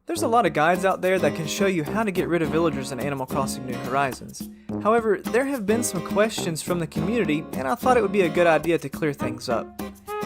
There's a lot of guides out there that can show you how to get rid of villagers in Animal Crossing New Horizons. However, there have been some questions from the community, and I thought it would be a good idea to clear things up.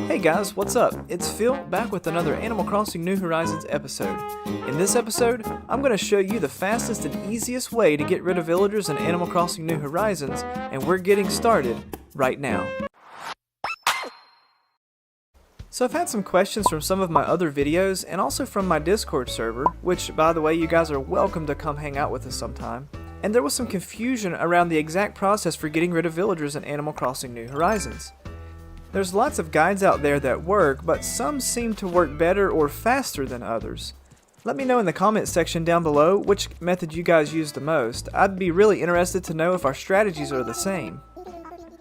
Hey guys, what's up? It's Phil, back with another Animal Crossing New Horizons episode. In this episode, I'm going to show you the fastest and easiest way to get rid of villagers in Animal Crossing New Horizons, and we're getting started right now. So I've had some questions from some of my other videos, and also from my Discord server, which, by the way, you guys are welcome to come hang out with us sometime. And there was some confusion around the exact process for getting rid of villagers in Animal Crossing New Horizons. There's lots of guides out there that work, but some seem to work better or faster than others. Let me know in the comment section down below which method you guys use the most. I'd be really interested to know if our strategies are the same.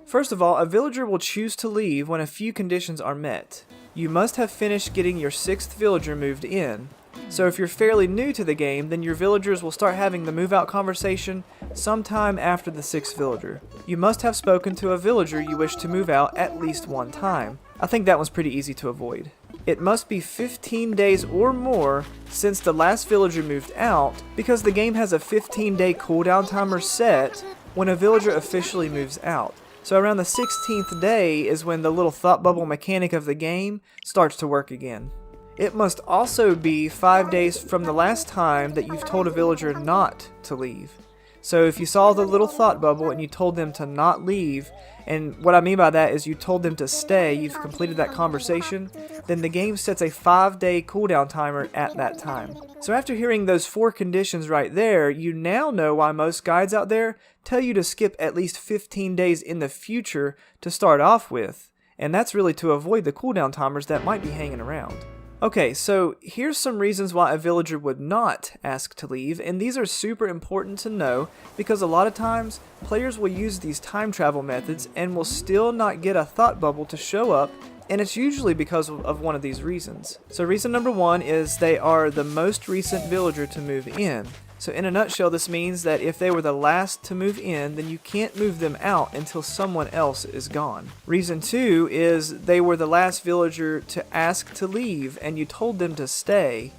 First of all, a villager will choose to leave when a few conditions are met. You must have finished getting your 6th villager moved in. So if you're fairly new to the game, then your villagers will start having the move out conversation sometime after the 6th villager. You must have spoken to a villager you wish to move out at least one time. I think that one's pretty easy to avoid. It must be 15 days or more since the last villager moved out, because the game has a 15-day cooldown timer set when a villager officially moves out. So around the 16th day is when the little thought bubble mechanic of the game starts to work again. It must also be 5 days from the last time that you've told a villager not to leave. So if you saw the little thought bubble and you told them to not leave, and what I mean by that is you told them to stay, you've completed that conversation, then the game sets a 5-day cooldown timer at that time. So after hearing those 4 conditions right there, you now know why most guides out there tell you to skip at least 15 days in the future to start off with, and that's really to avoid the cooldown timers that might be hanging around. Okay, so here's some reasons why a villager would not ask to leave, and these are super important to know because a lot of times players will use these time travel methods and will still not get a thought bubble to show up, and it's usually because of one of these reasons. So reason number 1 is they are the most recent villager to move in. So in a nutshell, this means that if they were the last to move in, then you can't move them out until someone else is gone. Reason 2 is they were the last villager to ask to leave and you told them to stay.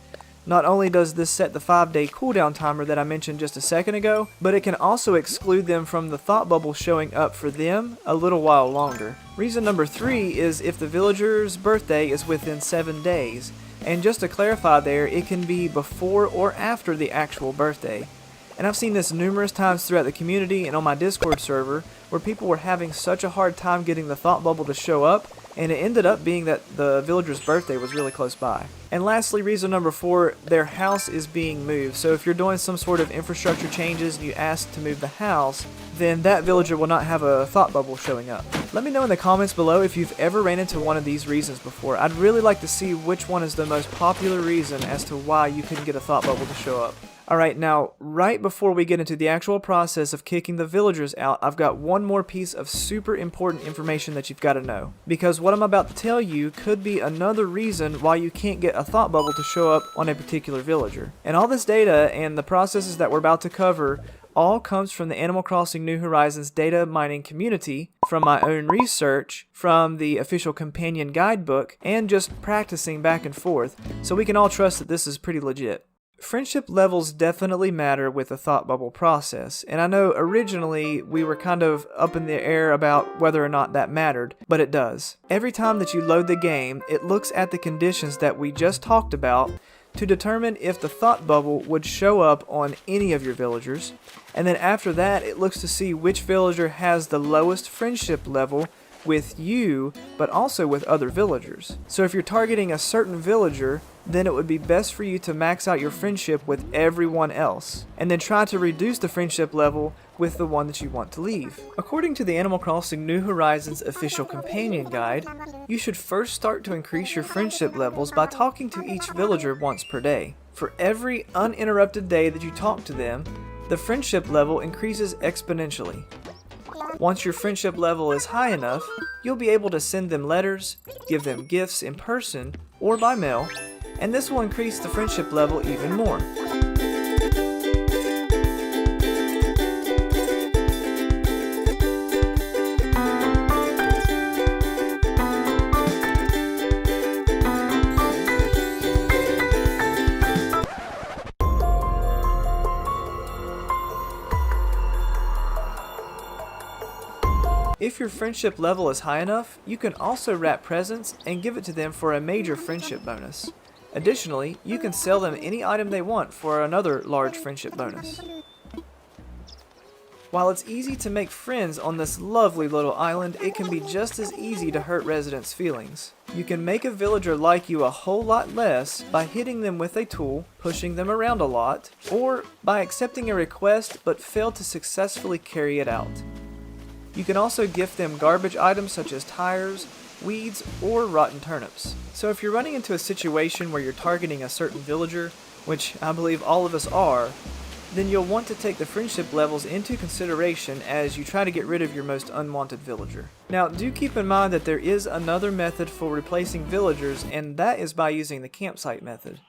Not only does this set the 5-day cooldown timer that I mentioned just a second ago, but it can also exclude them from the thought bubble showing up for them a little while longer. Reason number 3 is if the villager's birthday is within 7 days. And just to clarify there, it can be before or after the actual birthday. And I've seen this numerous times throughout the community and on my Discord server where people were having such a hard time getting the thought bubble to show up, and it ended up being that the villager's birthday was really close by. And lastly, reason number 4, their house is being moved. So if you're doing some sort of infrastructure changes and you ask to move the house, then that villager will not have a thought bubble showing up. Let me know in the comments below if you've ever ran into one of these reasons before. I'd really like to see which one is the most popular reason as to why you couldn't get a thought bubble to show up. Alright, now, right before we get into the actual process of kicking the villagers out, I've got one more piece of super important information that you've got to know. Because what I'm about to tell you could be another reason why you can't get a thought bubble to show up on a particular villager. And all this data and the processes that we're about to cover all comes from the Animal Crossing New Horizons data mining community, from my own research, from the official companion guidebook, and just practicing back and forth, so we can all trust that this is pretty legit. Friendship levels definitely matter with the thought bubble process, and I know originally we were kind of up in the air about whether or not that mattered, but it does. Every time that you load the game, it looks at the conditions that we just talked about to determine if the thought bubble would show up on any of your villagers, and then after that it looks to see which villager has the lowest friendship level with you, but also with other villagers. So if you're targeting a certain villager, then it would be best for you to max out your friendship with everyone else, and then try to reduce the friendship level with the one that you want to leave. According to the Animal Crossing New Horizons official companion guide, you should first start to increase your friendship levels by talking to each villager once per day. For every uninterrupted day that you talk to them, the friendship level increases exponentially. Once your friendship level is high enough, you'll be able to send them letters, give them gifts in person or by mail, and this will increase the friendship level even more. If your friendship level is high enough, you can also wrap presents and give it to them for a major friendship bonus. Additionally, you can sell them any item they want for another large friendship bonus. While it's easy to make friends on this lovely little island, it can be just as easy to hurt residents' feelings. You can make a villager like you a whole lot less by hitting them with a tool, pushing them around a lot, or by accepting a request but fail to successfully carry it out. You can also gift them garbage items such as tires, weeds, or rotten turnips. So if you're running into a situation where you're targeting a certain villager, which I believe all of us are, then you'll want to take the friendship levels into consideration as you try to get rid of your most unwanted villager. Now, do keep in mind that there is another method for replacing villagers, and that is by using the campsite method.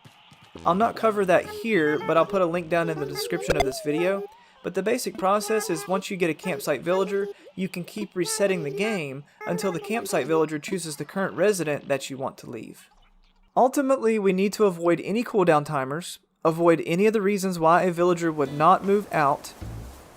I'll not cover that here, but I'll put a link down in the description of this video. But the basic process is once you get a campsite villager, you can keep resetting the game until the campsite villager chooses the current resident that you want to leave. Ultimately, we need to avoid any cooldown timers, avoid any of the reasons why a villager would not move out,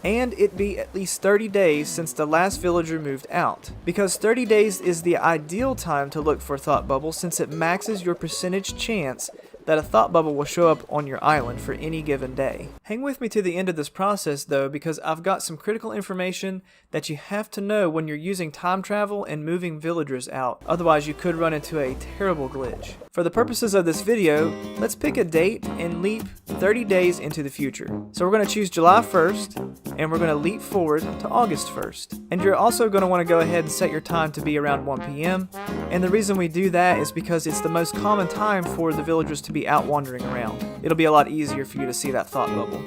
and it be at least 30 days since the last villager moved out, because 30 days is the ideal time to look for thought bubbles since it maxes your percentage chance that a thought bubble will show up on your island for any given day. Hang with me to the end of this process though, because I've got some critical information that you have to know when you're using time travel and moving villagers out, otherwise you could run into a terrible glitch. For the purposes of this video, let's pick a date and leap 30 days into the future. So we're going to choose July 1st, and we're going to leap forward to August 1st. And you're also going to want to go ahead and set your time to be around 1 p.m. And the reason we do that is because it's the most common time for the villagers to be out wandering around. It'll be a lot easier for you to see that thought bubble.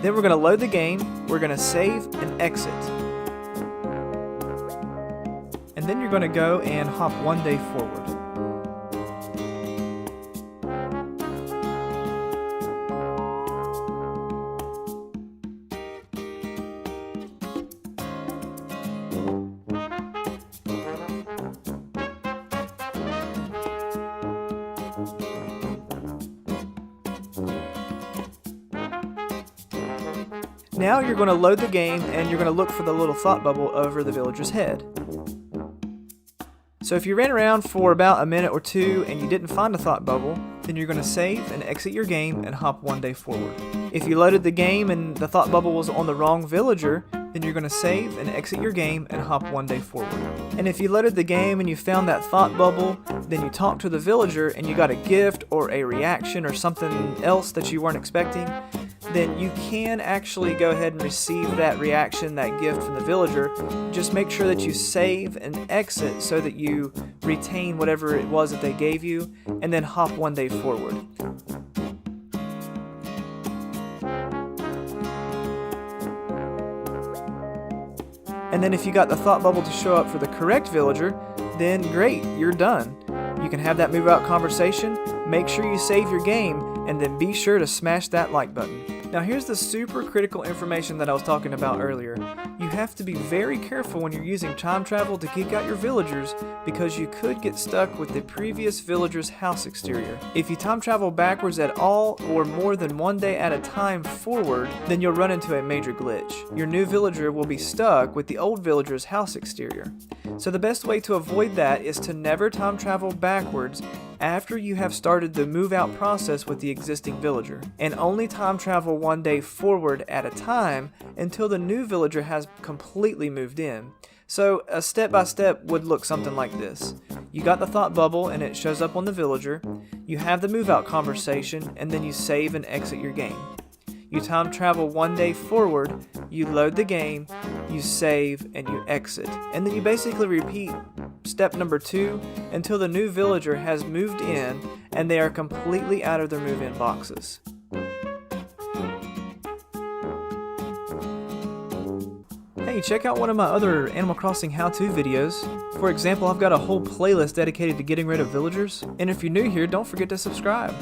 Then we're going to load the game, we're going to save and exit. And then you're going to go and hop 1 day forward. Now you're going to load the game and you're going to look for the little thought bubble over the villager's head. So if you ran around for about a minute or two and you didn't find a thought bubble, then you're going to save and exit your game and hop 1 day forward. If you loaded the game and the thought bubble was on the wrong villager, then you're going to save and exit your game and hop 1 day forward. And if you loaded the game and you found that thought bubble, then you talked to the villager and you got a gift or a reaction or something else that you weren't expecting, then you can actually go ahead and receive that reaction, that gift from the villager. Just make sure that you save and exit so that you retain whatever it was that they gave you, and then hop 1 day forward. And then if you got the thought bubble to show up for the correct villager, then great, you're done. You can have that move out conversation, make sure you save your game, and then be sure to smash that like button. Now here's the super critical information that I was talking about earlier. You have to be very careful when you're using time travel to kick out your villagers because you could get stuck with the previous villager's house exterior. If you time travel backwards at all or more than 1 day at a time forward, then you'll run into a major glitch. Your new villager will be stuck with the old villager's house exterior. So the best way to avoid that is to never time travel backwards after you have started the move out process with the existing villager, and only time travel 1 day forward at a time until the new villager has completely moved in. So a step-by-step would look something like this. You got the thought bubble and it shows up on the villager, you have the move out conversation, and then you save and exit your game. You time travel 1 day forward, you load the game, you save, and you exit. And then you basically repeat step number 2 until the new villager has moved in and they are completely out of their move-in boxes. Hey, check out one of my other Animal Crossing how-to videos. For example, I've got a whole playlist dedicated to getting rid of villagers. And if you're new here, don't forget to subscribe.